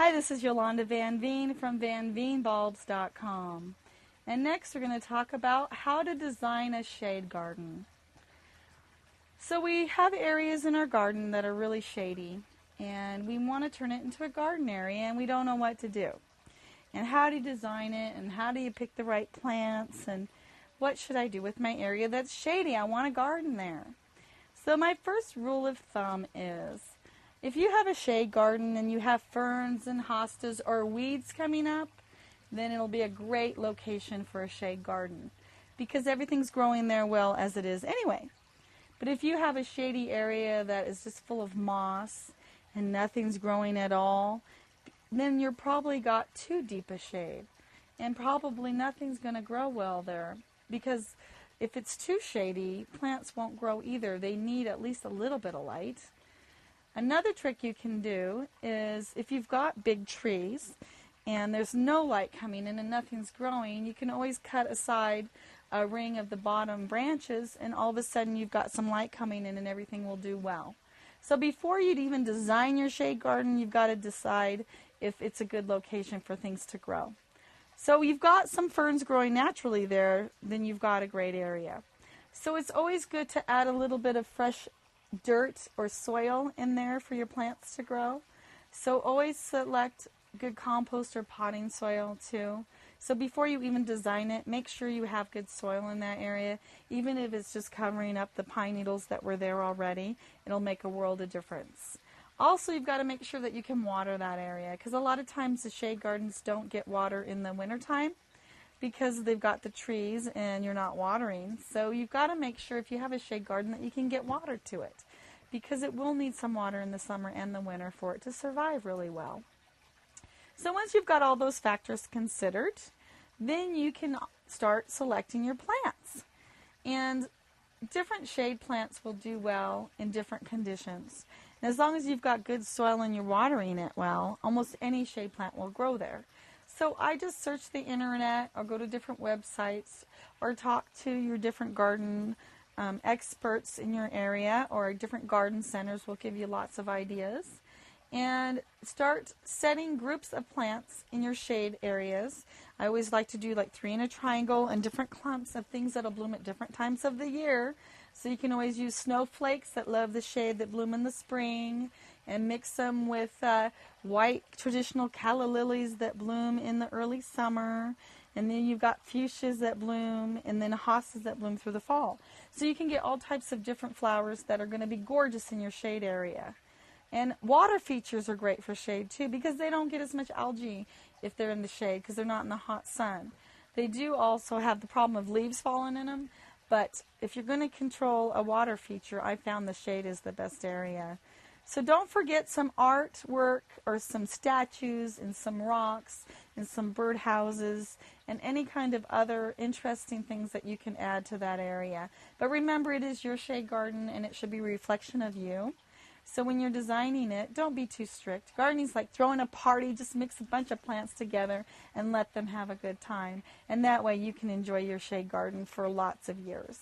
Hi, this is Yolanda Van Veen from VanVeenBulbs.com. And next we're going to talk about how to design a shade garden. So we have areas in our garden that are really shady, and we want to turn it into a garden area, and we don't know what to do. And how do you design it, and how do you pick the right plants, and what should I do with my area that's shady? I want a garden there. So my first rule of thumb is, if you have a shade garden and you have ferns and hostas or weeds coming up, then it'll be a great location for a shade garden because everything's growing there well as it is anyway. But if you have a shady area that is just full of moss and nothing's growing at all, then you're probably got too deep a shade, and probably nothing's going to grow well there, because if it's too shady, plants won't grow either. They need at least a little bit of light. Another trick you can do is, if you've got big trees and there's no light coming in and nothing's growing, you can always cut aside a ring of the bottom branches, and all of a sudden you've got some light coming in and everything will do well. So before you'd even design your shade garden, you've got to decide if it's a good location for things to grow. So you've got some ferns growing naturally there, then you've got a great area. So it's always good to add a little bit of fresh dirt or soil in there for your plants to grow. So always select good compost or potting soil too. So before you even design it, make sure you have good soil in that area. Even if it's just covering up the pine needles that were there already, it'll make a world of difference. Also, you've got to make sure that you can water that area, because a lot of times the shade gardens don't get water in the wintertime because they've got the trees and you're not watering. So you've got to make sure, if you have a shade garden, that you can get water to it, because it will need some water in the summer and the winter for it to survive really well. So once you've got all those factors considered, then you can start selecting your plants. And different shade plants will do well in different conditions. And as long as you've got good soil and you're watering it well, almost any shade plant will grow there. So I just search the internet or go to different websites or talk to your different garden experts in your area, or different garden centers will give you lots of ideas. And start setting groups of plants in your shade areas. I always like to do like 3 in a triangle and different clumps of things that'll bloom at different times of the year. So you can always use snowflakes that love the shade that bloom in the spring, and mix them with white traditional calla lilies that bloom in the early summer. And then you've got fuchsias that bloom, and then hostas that bloom through the fall. So you can get all types of different flowers that are going to be gorgeous in your shade area. And water features are great for shade too, because they don't get as much algae if they're in the shade, because they're not in the hot sun. They do also have the problem of leaves falling in them, but if you're going to control a water feature, I found the shade is the best area. So don't forget some artwork or some statues and some rocks and some birdhouses and any kind of other interesting things that you can add to that area. But remember, it is your shade garden and it should be a reflection of you. So when you're designing it, don't be too strict. Gardening's like throwing a party. Just mix a bunch of plants together and let them have a good time. And that way you can enjoy your shade garden for lots of years.